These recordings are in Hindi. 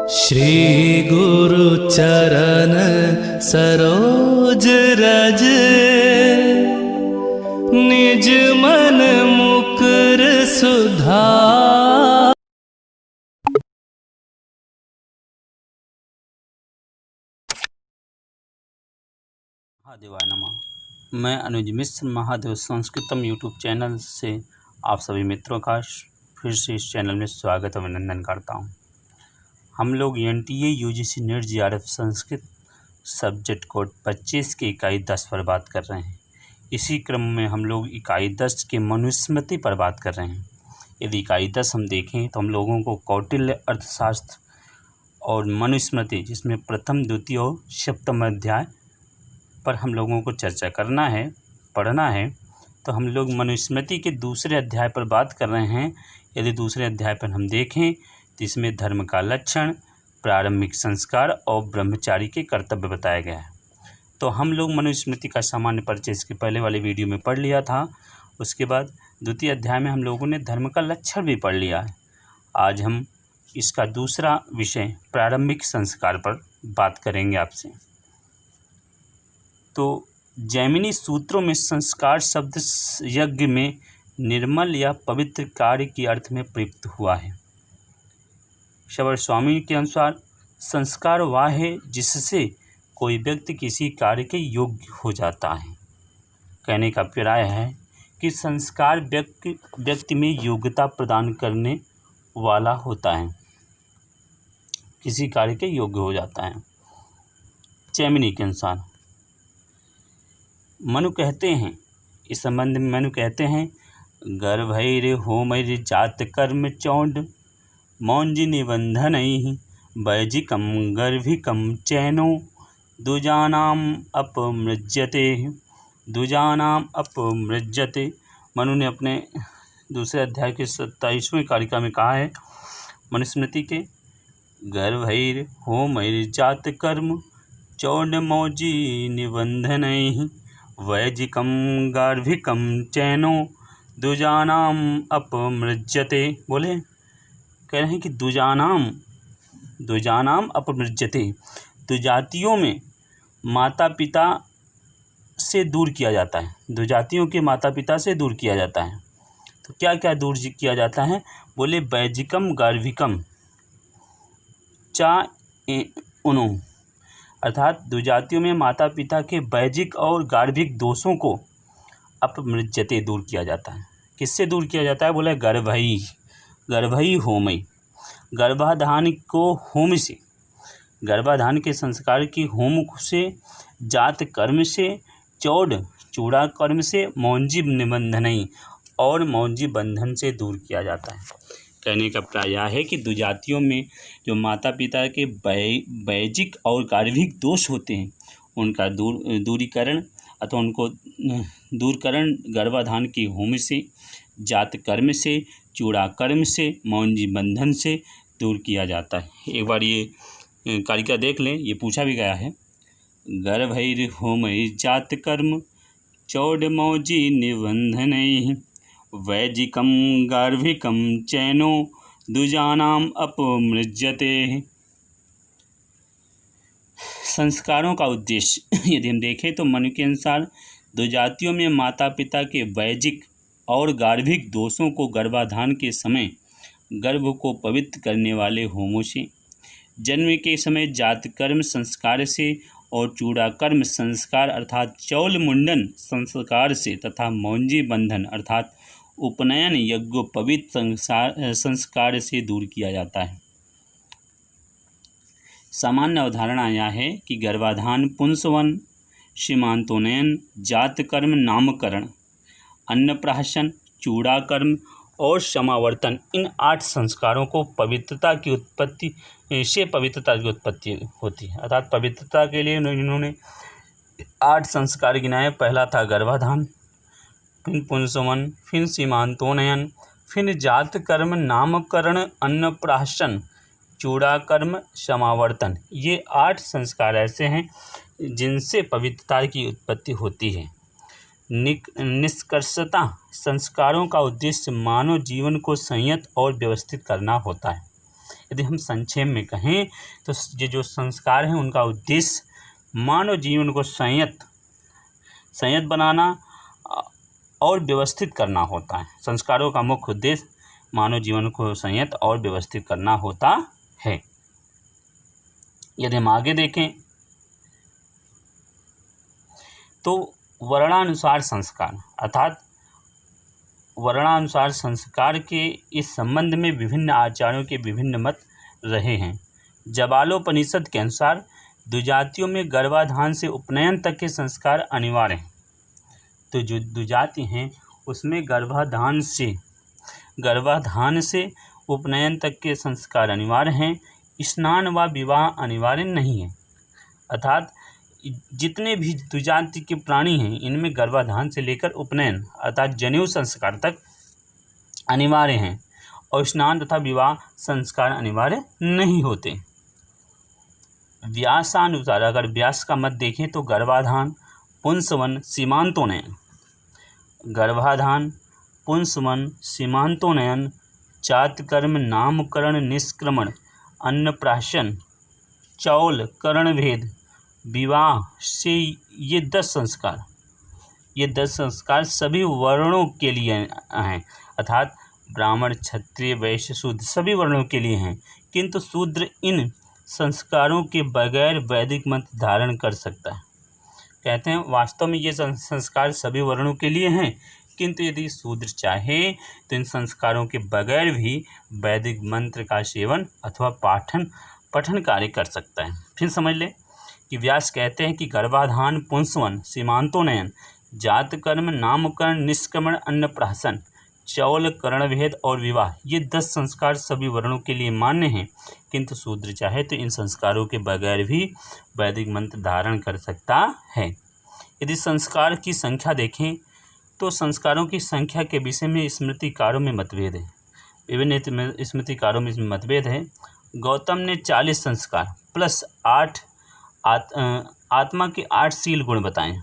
श्री गुरु चरण सरोज रज, निज मन मुकुर सुधार। महादेवाय नमः। मैं अनुज मिश्र महादेव संस्कृतम यूट्यूब चैनल से आप सभी मित्रों का फिर से इस चैनल में स्वागत अभिनंदन करता हूं। हम लोग NTA UGC NET JRF Sanskrit subject code 25 की इकाई 10 पर बात कर रहे हैं। इसी क्रम में हम लोग इकाई 10 के मनुस्मृति पर बात कर रहे हैं। यदि इकाई 10 हम देखें तो हम लोगों को कौटिल्य अर्थशास्त्र और मनुस्मृति, जिसमें प्रथम, द्वितीय और सप्तम अध्याय पर हम लोगों को चर्चा करना है, पढ़ना है। तो हम लोग मनुस्मृति के दूसरे अध्याय पर बात कर रहे हैं। यदि दूसरे अध्याय पर हम देखें तो इसमें धर्म का लक्षण, प्रारंभिक संस्कार और ब्रह्मचारी के कर्तव्य बताया गया है। तो हम लोग मनुस्मृति का सामान्य परिचय इसके पहले वाले वीडियो में पढ़ लिया था। उसके बाद द्वितीय अध्याय में हम लोगों ने धर्म का लक्षण भी पढ़ लिया है। आज हम इसका दूसरा विषय प्रारंभिक संस्कार पर बात करेंगे आपसे। तो जैमिनी सूत्रों में संस्कार शब्द यज्ञ में निर्मल या पवित्र कार्य के अर्थ में प्रयुक्त हुआ है। शबर स्वामी के अनुसार संस्कार वह है जिससे कोई व्यक्ति किसी कार्य के योग्य हो जाता है। कहने का अभिप्राय है कि संस्कार व्यक्ति में योग्यता प्रदान करने वाला होता है, किसी कार्य के योग्य हो जाता है। जैमिनी के अनुसार मनु कहते हैं, इस संबंध में मनु कहते हैं, गर्भैर होमैर जात कर्म चौंड मौंज निबंधनैः वैजिकं गर्भिकं चैनो दुजानाम अपमृज्यते। मनु ने अपने दूसरे अध्याय के 27वें कारिका में कहा है मनुस्मृति के, गर्भैर होमैर जात कर्म चौंड मौजी निबंधनैः वैजिकं गार्भिकं चैनो दुजानाम अपमृज्यते। बोले, कह रहे हैं कि दुजानाम अपमृज्यते, दुजातियों में माता पिता से दूर किया जाता है। दुजातियों के माता पिता से दूर किया जाता है। तो क्या क्या दूर किया जाता है? बोले, वैजिकम गार्भिकम चा उनु, अर्थात दुजातियों में माता पिता के वैजिक और गार्भिक दोषों को अपमृज्यते दूर किया जाता है। किससे दूर किया जाता है? बोले, गर्भई होमई, गर्भाधान को होम से, गर्भाधान के संस्कार की होम से, जात कर्म से, चूड़ा कर्म से, मौंजी निबंधनई और मौंजी बंधन से दूर किया जाता है। कहने का प्राय है कि दुजातियों में जो माता पिता के वैजिक और गार्भिक दोष होते हैं उनका दूरीकरण अथवा उनको दूरकरण गर्भाधान की होम से, जात कर्म से, चूड़ा कर्म से, मौंजी बंधन से दूर किया जाता है। एक बार ये कारिका देख लें, ये पूछा भी गया है, गर्भैर होमैर जात कर्म चौड मौजी निबंधनैः वैजिकं गार्भिकं चैनो दुजानाम अपमृज्यते। संस्कारों का उद्देश्य यदि हम देखें तो मनु के अनुसार दुजातियों में माता पिता के वैजिक और गार्भिक दोषों को गर्भाधान के समय गर्भ को पवित्र करने वाले होमों से, जन्म के समय जात कर्म संस्कार से और चूड़ा कर्म संस्कार अर्थात चौल मुंडन संस्कार से तथा मौंजी बंधन अर्थात उपनयन यज्ञोपवीत संस्कार से दूर किया जाता है। सामान्य अवधारणा यह है कि गर्भाधान, पुंसवन, सीमांतोन्नयन, जात कर्म, नामकरण, अन्नप्राशन, चूड़ा कर्म और समावर्तन, इन 8 संस्कारों को पवित्रता की उत्पत्ति होती है। अर्थात पवित्रता के लिए इन्होंने 8 संस्कार गिनाए। पहला था गर्भाधान, फिर पुंसवन, फिर सीमांतोन्नयन, फिर जात कर्म, नामकरण, अन्नप्राशन, चूड़ा कर्म, समावर्तन। ये 8 संस्कार ऐसे हैं जिनसे पवित्रता की उत्पत्ति होती है। निष्कर्षतः संस्कारों का उद्देश्य मानव जीवन को संयत और व्यवस्थित करना होता है। यदि हम संक्षेप में कहें तो ये जो संस्कार हैं उनका उद्देश्य मानव जीवन को संयत बनाना और व्यवस्थित करना होता है। संस्कारों का मुख्य उद्देश्य मानव जीवन को संयत और व्यवस्थित करना होता है। यदि हम आगे देखें तो वर्णानुसार संस्कार अर्थात वर्णानुसार संस्कार के इस संबंध में विभिन्न आचार्यों के विभिन्न मत रहे हैं। जबालोपनिषद के अनुसार द्विजातियों में गर्भाधान से उपनयन तक के संस्कार अनिवार्य हैं। तो जो द्विजाति हैं उसमें गर्भाधान से उपनयन तक के संस्कार अनिवार्य हैं। स्नान व विवाह अनिवार्य नहीं है। अर्थात जितने भी द्विजाति के प्राणी हैं इनमें गर्भाधान से लेकर उपनयन अर्थात जनेऊ संस्कार तक अनिवार्य हैं और स्नान तथा विवाह संस्कार अनिवार्य नहीं होते। व्यासानुसार अगर व्यास का मत देखें तो गर्भाधान पुंसवन सीमांतोनयन जातकर्म नामकरण निष्क्रमण अन्नप्राशन चौल कर्णभेद विवाह से ये 10 संस्कार सभी वर्णों के लिए हैं। अर्थात ब्राह्मण क्षत्रिय वैश्य शूद्र सभी वर्णों के लिए हैं, किंतु शूद्र इन संस्कारों के बगैर वैदिक मंत्र धारण कर सकता है। कहते हैं वास्तव में ये संस्कार सभी वर्णों के लिए हैं, किंतु यदि शूद्र चाहे तो इन संस्कारों के बगैर भी वैदिक मंत्र का सेवन अथवा पठन कार्य कर सकता है। फिर समझ ले कि व्यास कहते हैं कि गर्भाधान पुंसवन सीमांतोनयन जातकर्म नामकरण निष्क्रमण अन्नप्राशन चौल कर्णभेद और विवाह ये 10 संस्कार सभी वर्णों के लिए मान्य हैं, किंतु शूद्र चाहे तो इन संस्कारों के बगैर भी वैदिक मंत्र धारण कर सकता है। यदि संस्कार की संख्या देखें तो संस्कारों की संख्या के विषय में स्मृतिकारों में मतभेद है। विभिन्न स्मृतिकारों में मतभेद है। गौतम ने 40 संस्कार प्लस 8 आत्मा के 8 शील गुण बताए।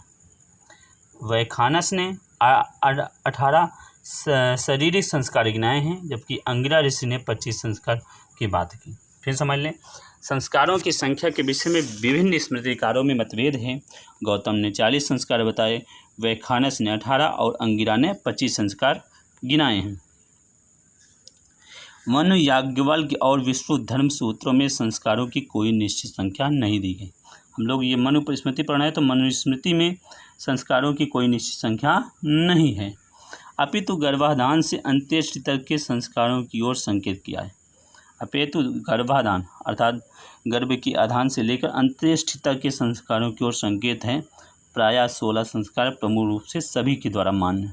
वैखानस ने 18 शारीरिक संस्कार गिनाए हैं, जबकि अंगिरा ऋषि ने 25 संस्कार की बात की। फिर समझ लें संस्कारों की संख्या के विषय में विभिन्न स्मृतिकारों में मतभेद है। गौतम ने 40 संस्कार बताए, वैखानस ने 18 और अंगिरा ने 25 संस्कार गिनाए हैं। मनु याज्ञवल्क्य और विष्णु धर्म सूत्रों में संस्कारों की कोई निश्चित संख्या नहीं दी गई। हम लोग ये मनु स्मृति पढ़ रहे हैं तो मनुस्मृति में संस्कारों की कोई निश्चित संख्या नहीं है, अपितु गर्भाधान से अंत्येष्टि तक के संस्कारों की ओर संकेत किया है। अपितु गर्भाधान अर्थात गर्भ की आधान से लेकर अंत्येष्टि तक के संस्कारों की ओर संकेत है। प्रायः 16 संस्कार प्रमुख रूप से सभी के द्वारा मान्य।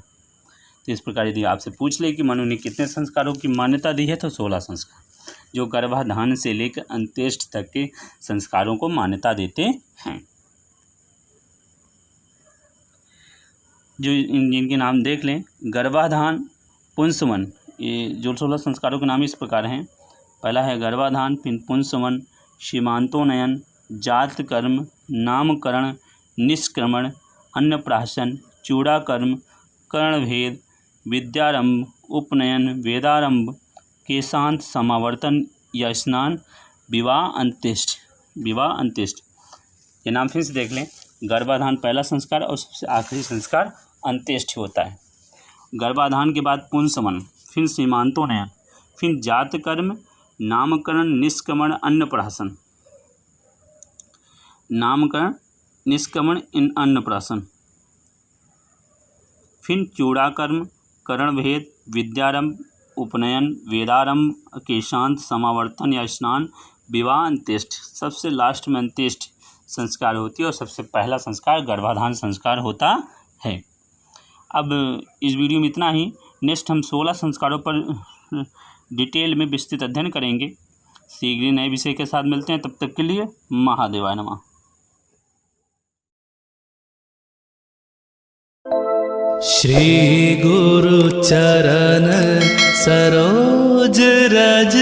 तो इस प्रकार यदि आपसे पूछ ले कि मनु ने कितने संस्कारों की मान्यता दी है तो 16 संस्कार जो गर्भाधान से लेकर अंत्येष्टि तक के संस्कारों को मान्यता देते हैं। जो जिनके नाम देख लें, गर्भाधान पुंसवन, ये जो 16 संस्कारों के नाम इस प्रकार हैं। पहला है गर्भाधान, फिर पुंसवन, सीमांतोनयन, जातकर्म, नामकरण, निष्क्रमण, अन्नप्राशन, चूड़ाकर्म, कर्णभेद, विद्यारंभ, उपनयन, वेदारंभ, केशांत, समावर्तन या स्नान, विवाह, अंत्येष्टि। ये नाम फिर से देख लें। गर्भाधान पहला संस्कार और सबसे आखिरी संस्कार अंत्येष्टि होता है। गर्भाधान के बाद पुंसवन, फिर सीमांतोनयन, फिर जातकर्म, नामकरण, निष्क्रमण, अन्नप्राशन, अन्नप्राशन, फिर चूड़ाकर्म, कर्णभेद, विद्यारंभ, उपनयन, वेदारंभ, केशांत, समावर्तन या स्नान, विवाह, अंत्येष्टि। सबसे लास्ट में अंत्येष्टि संस्कार होती है और सबसे पहला संस्कार गर्भाधान संस्कार होता है। अब इस वीडियो में इतना ही। नेक्स्ट हम 16 संस्कारों पर डिटेल में विस्तृत अध्ययन करेंगे। शीघ्र नए विषय के साथ मिलते हैं, तब तक के लिए महादेवाय नमः। श्री गुरु चरण सरोज रज